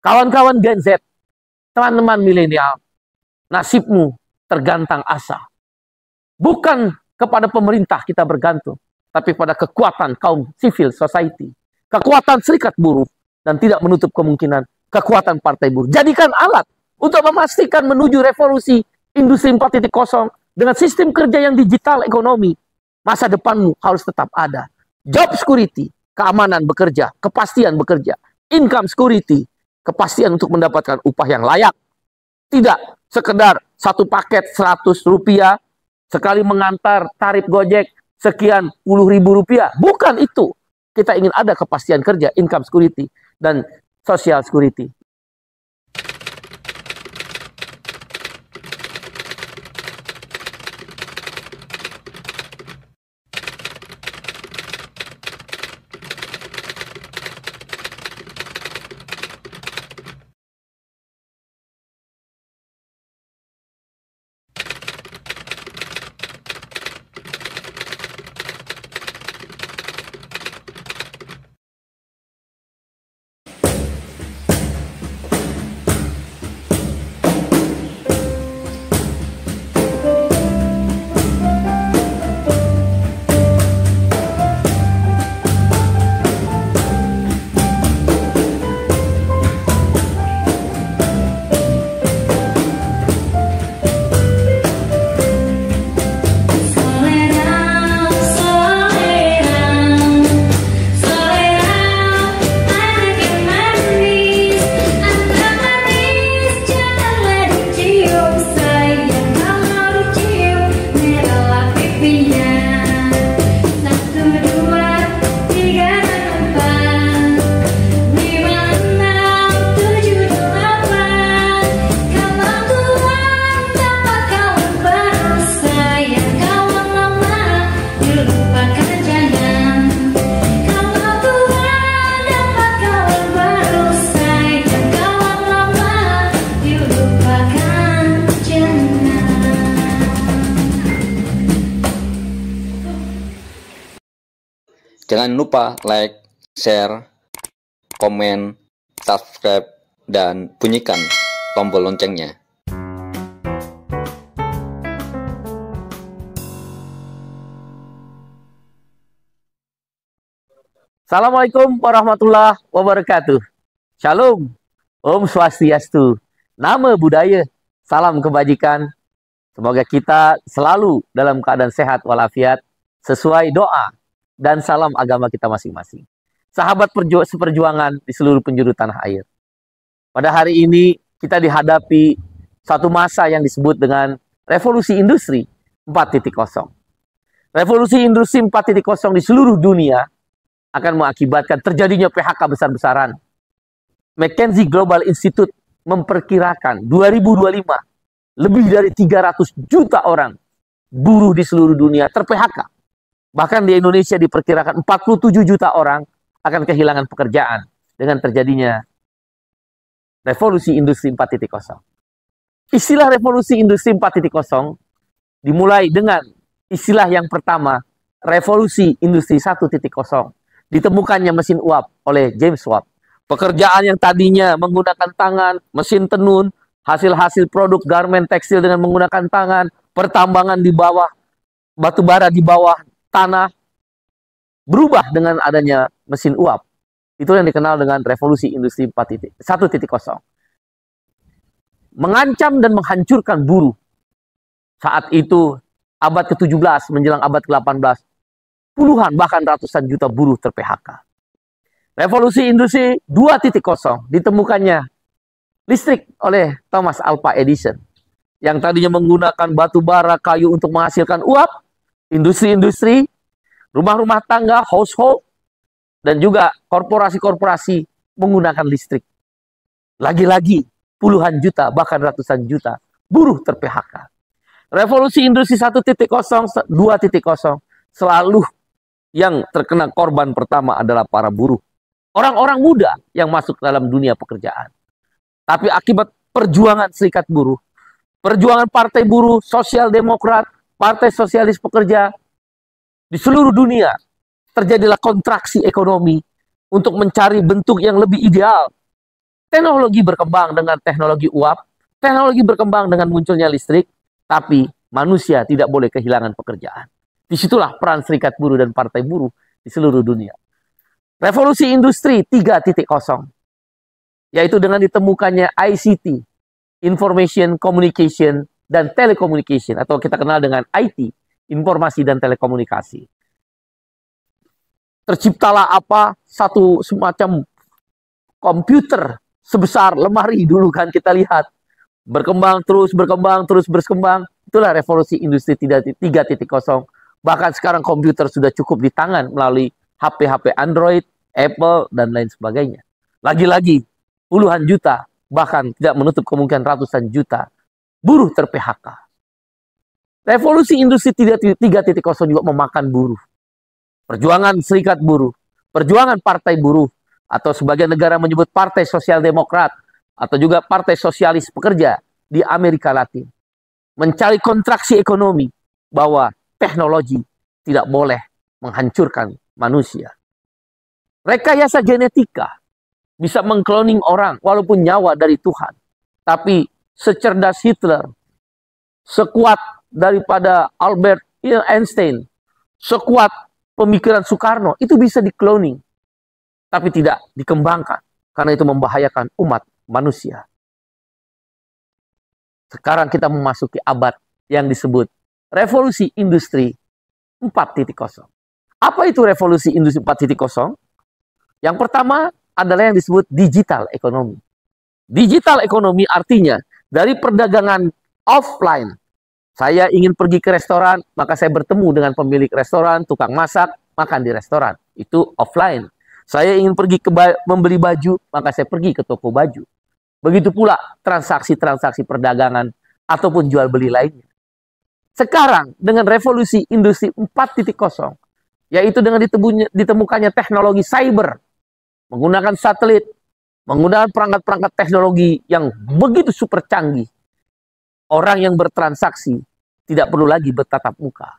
Kawan-kawan Gen Z, teman-teman milenial, nasibmu tergantang asa. Bukan kepada pemerintah kita bergantung, tapi pada kekuatan kaum civil society, kekuatan serikat buruh, dan tidak menutup kemungkinan kekuatan partai buruh. Jadikan alat untuk memastikan menuju revolusi industri 4.0 dengan sistem kerja yang digital ekonomi. Masa depanmu harus tetap ada. Job security, keamanan bekerja, kepastian bekerja. Income security, kepastian untuk mendapatkan upah yang layak. Tidak sekedar satu paket 100 rupiah, sekali mengantar tarif Gojek sekian puluh ribu rupiah. Bukan itu. Kita ingin ada kepastian kerja, income security, dan social security. Jangan lupa like, share, komen, subscribe, dan bunyikan tombol loncengnya. Assalamualaikum warahmatullahi wabarakatuh. Shalom, Om Swastiastu, Namo Buddhaya, salam kebajikan. Semoga kita selalu dalam keadaan sehat walafiat, sesuai doa dan salam agama kita masing-masing. Sahabat seperjuangan di seluruh penjuru tanah air. Pada hari ini kita dihadapi satu masa yang disebut dengan revolusi industri 4.0. Revolusi industri 4.0 di seluruh dunia akan mengakibatkan terjadinya PHK besar-besaran. McKinsey Global Institute memperkirakan 2025 lebih dari 300 juta orang buruh di seluruh dunia ter-PHK. Bahkan di Indonesia diperkirakan 47 juta orang akan kehilangan pekerjaan dengan terjadinya revolusi industri 4.0. Istilah revolusi industri 4.0 dimulai dengan istilah yang pertama, revolusi industri 1.0. Ditemukannya mesin uap oleh James Watt. Pekerjaan yang tadinya menggunakan tangan, mesin tenun, hasil-hasil produk garmen tekstil dengan menggunakan tangan, pertambangan di bawah, batu bara di bawah tanah, berubah dengan adanya mesin uap. Itu yang dikenal dengan revolusi industri 1.0. Mengancam dan menghancurkan buruh. Saat itu, abad ke-17 menjelang abad ke-18, puluhan bahkan ratusan juta buruh ter-PHK. Revolusi industri 2.0 ditemukannya listrik oleh Thomas Alva Edison. Yang tadinya menggunakan batu bara, kayu untuk menghasilkan uap, industri-industri, rumah-rumah tangga, household, dan juga korporasi-korporasi menggunakan listrik. Lagi-lagi puluhan juta, bahkan ratusan juta buruh ter-PHK. Revolusi industri 1.0, 2.0, selalu yang terkena korban pertama adalah para buruh. Orang-orang muda yang masuk dalam dunia pekerjaan. Tapi akibat perjuangan serikat buruh, perjuangan partai buruh, sosial demokrat, partai sosialis pekerja, di seluruh dunia terjadilah kontraksi ekonomi untuk mencari bentuk yang lebih ideal. Teknologi berkembang dengan teknologi uap, teknologi berkembang dengan munculnya listrik, tapi manusia tidak boleh kehilangan pekerjaan. Disitulah peran serikat buruh dan partai buruh di seluruh dunia. Revolusi industri 3.0, yaitu dengan ditemukannya ICT, Information Communication dan Telecommunication, atau kita kenal dengan IT, Informasi dan Telekomunikasi. Terciptalah satu semacam komputer sebesar lemari dulu kan kita lihat. Berkembang terus, berkembang. Itulah revolusi industri 3.0. Bahkan sekarang komputer sudah cukup di tangan melalui HP-HP Android, Apple, dan lain sebagainya. Lagi-lagi, puluhan juta, bahkan tidak menutup kemungkinan ratusan juta buruh ter-PHK. Revolusi industri 3.0 juga memakan buruh. Perjuangan serikat buruh, perjuangan partai buruh, atau sebagian negara menyebut Partai Sosial Demokrat, atau juga Partai Sosialis Pekerja di Amerika Latin, mencari kontraksi ekonomi bahwa teknologi tidak boleh menghancurkan manusia. Rekayasa genetika bisa mengkloning orang walaupun nyawa dari Tuhan. Tapi secerdas Hitler, sekuat daripada Albert Einstein, sekuat pemikiran Soekarno, itu bisa dikloning. Tapi tidak dikembangkan. Karena itu membahayakan umat manusia. Sekarang kita memasuki abad yang disebut revolusi industri 4.0. Apa itu revolusi industri 4.0? Yang pertama adalah yang disebut digital ekonomi. Digital ekonomi artinya dari perdagangan offline. Saya ingin pergi ke restoran, maka saya bertemu dengan pemilik restoran, tukang masak, makan di restoran. Itu offline. Saya ingin pergi membeli baju, maka saya pergi ke toko baju. Begitu pula transaksi-transaksi perdagangan ataupun jual beli lainnya. Sekarang dengan revolusi industri 4.0, yaitu dengan ditemukannya teknologi cyber, menggunakan satelit, menggunakan perangkat-perangkat teknologi yang begitu super canggih, orang yang bertransaksi tidak perlu lagi bertatap muka.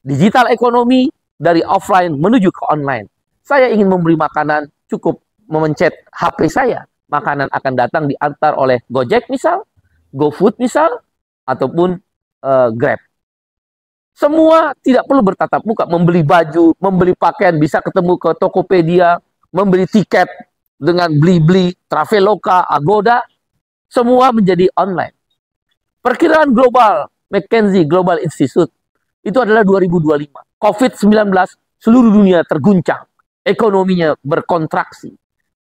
Digital ekonomi dari offline menuju ke online. Saya ingin membeli makanan, cukup memencet HP saya. Makanan akan datang diantar oleh Gojek misal, GoFood misal, ataupun Grab. Semua tidak perlu bertatap muka. Membeli baju, membeli pakaian, bisa ketemu ke Tokopedia, membeli tiket dengan Blibli, Traveloka, Agoda, semua menjadi online. Perkiraan global, McKinsey Global Institute, itu adalah 2025. COVID-19 seluruh dunia terguncang. Ekonominya berkontraksi.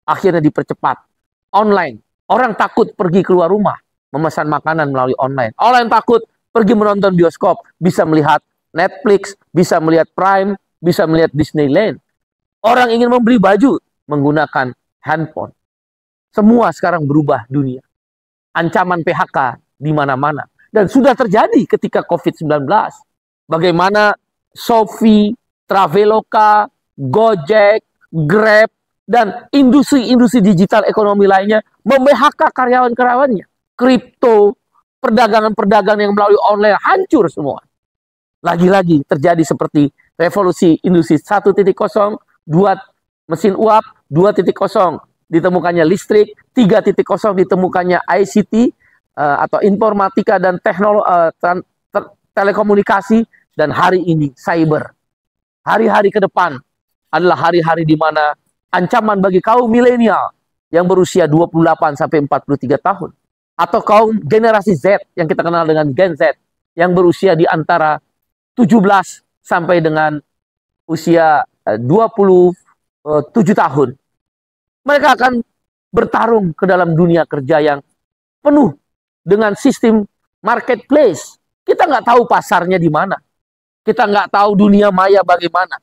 Akhirnya dipercepat. Online. Orang takut pergi keluar rumah. Memesan makanan melalui online. Orang takut pergi menonton bioskop. Bisa melihat Netflix, bisa melihat Prime, bisa melihat Disneyland. Orang ingin membeli baju menggunakan handphone. Semua sekarang berubah dunia. Ancaman PHK di mana-mana. Dan sudah terjadi ketika COVID-19. Bagaimana Shopee, Traveloka, Gojek, Grab, dan industri-industri digital ekonomi lainnya mem-PHK karyawan-karyawannya. Kripto, perdagangan-perdagangan yang melalui online hancur semua. Lagi-lagi terjadi seperti revolusi industri 1.0, 2 mesin uap, 2.0 ditemukannya listrik, 3.0 ditemukannya ICT atau informatika dan telekomunikasi, dan hari ini cyber. Hari-hari ke depan adalah hari-hari di mana ancaman bagi kaum milenial yang berusia 28 sampai 43 tahun atau kaum generasi Z yang kita kenal dengan Gen Z yang berusia di antara 17 sampai dengan usia 27 tahun. Mereka akan bertarung ke dalam dunia kerja yang penuh dengan sistem marketplace. Kita nggak tahu pasarnya di mana. Kita nggak tahu dunia maya bagaimana.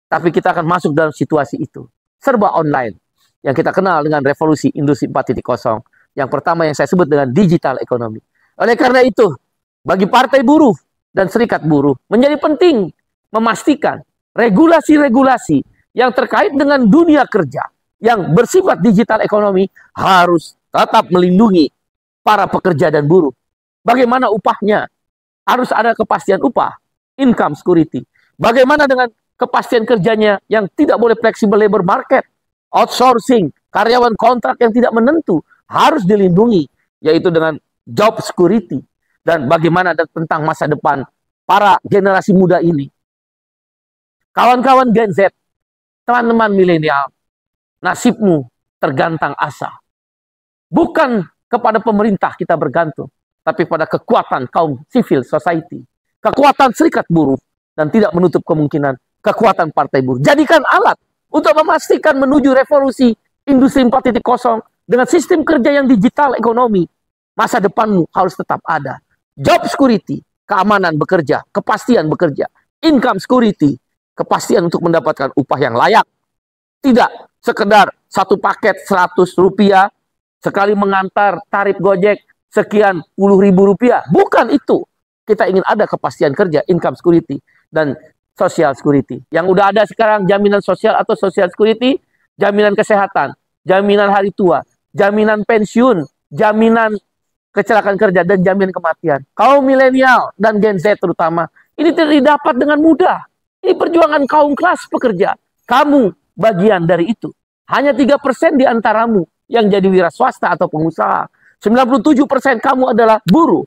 Tapi kita akan masuk dalam situasi itu. Serba online. Yang kita kenal dengan revolusi industri 4.0. Yang pertama yang saya sebut dengan digital ekonomi. Oleh karena itu, bagi partai buruh dan serikat buruh, menjadi penting memastikan regulasi-regulasi yang terkait dengan dunia kerja yang bersifat digital ekonomi harus tetap melindungi para pekerja dan buruh. Bagaimana upahnya? Harus ada kepastian upah, income security. Bagaimana dengan kepastian kerjanya yang tidak boleh flexible labor market, outsourcing, Karyawan kontrak yang tidak menentu harus dilindungi, yaitu dengan job security. Dan bagaimana tentang masa depan para generasi muda ini. Kawan-kawan Gen Z, teman-teman milenial, nasibmu tergantang asa. Bukan kepada pemerintah kita bergantung, tapi pada kekuatan kaum civil society, kekuatan serikat buruh, dan tidak menutup kemungkinan kekuatan partai buruh. Jadikan alat untuk memastikan menuju revolusi industri 4.0 dengan sistem kerja yang digital ekonomi. Masa depanmu harus tetap ada. Job security, keamanan bekerja, kepastian bekerja. Income security, kepastian untuk mendapatkan upah yang layak. Tidak sekedar satu paket 100 rupiah, sekali mengantar tarif Gojek sekian puluh ribu rupiah. Bukan itu. Kita ingin ada kepastian kerja, income security, dan social security. Yang udah ada sekarang jaminan sosial atau social security, jaminan kesehatan, jaminan hari tua, jaminan pensiun, jaminan kecelakaan kerja, dan jaminan kematian. Kaum milenial dan Gen Z terutama, ini tidak didapat dengan mudah. Ini perjuangan kaum kelas pekerja. Kamu bagian dari itu. Hanya 3% di antaramu yang jadi wira swasta atau pengusaha. 97% kamu adalah buruh,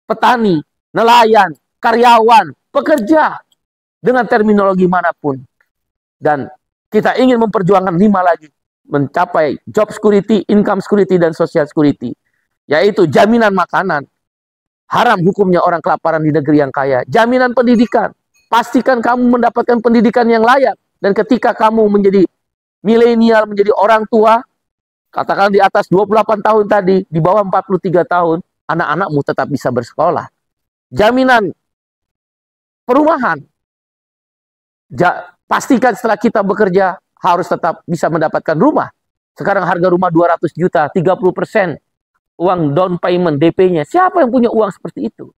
petani, nelayan, karyawan, pekerja, dengan terminologi manapun. Dan kita ingin memperjuangkan 5 lagi, mencapai job security, income security, dan social security. Yaitu jaminan makanan, haram hukumnya orang kelaparan di negeri yang kaya. Jaminan pendidikan, pastikan kamu mendapatkan pendidikan yang layak. Dan ketika kamu menjadi milenial, menjadi orang tua, katakan di atas 28 tahun tadi, di bawah 43 tahun, anak-anakmu tetap bisa bersekolah. Jaminan perumahan, pastikan setelah kita bekerja harus tetap bisa mendapatkan rumah. Sekarang harga rumah 200 juta, 30% uang down payment DP-nya. Siapa yang punya uang seperti itu?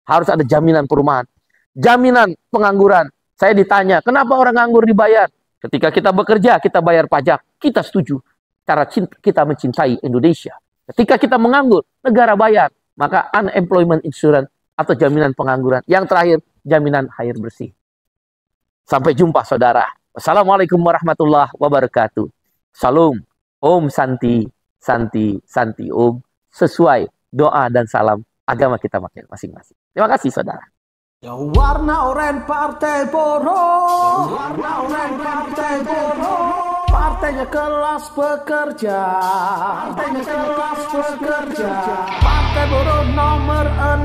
Harus ada jaminan perumahan. Jaminan pengangguran. Saya ditanya, kenapa orang nganggur dibayar? Ketika kita bekerja, kita bayar pajak. Kita setuju. Cara kita mencintai Indonesia. Ketika kita menganggur, negara bayar. Maka unemployment insurance atau jaminan pengangguran. Yang terakhir, jaminan air bersih. Sampai jumpa saudara. Wassalamualaikum warahmatullahi wabarakatuh. Salam. Om Santi, Santi, Santi Om. Sesuai doa dan salam agama kita masing-masing. Terima kasih saudara. Ya warna oranye partai buruh, warna oranye partai buruh, partainya kelas pekerja, partainya kelas pekerja, partai buruh nomor 6.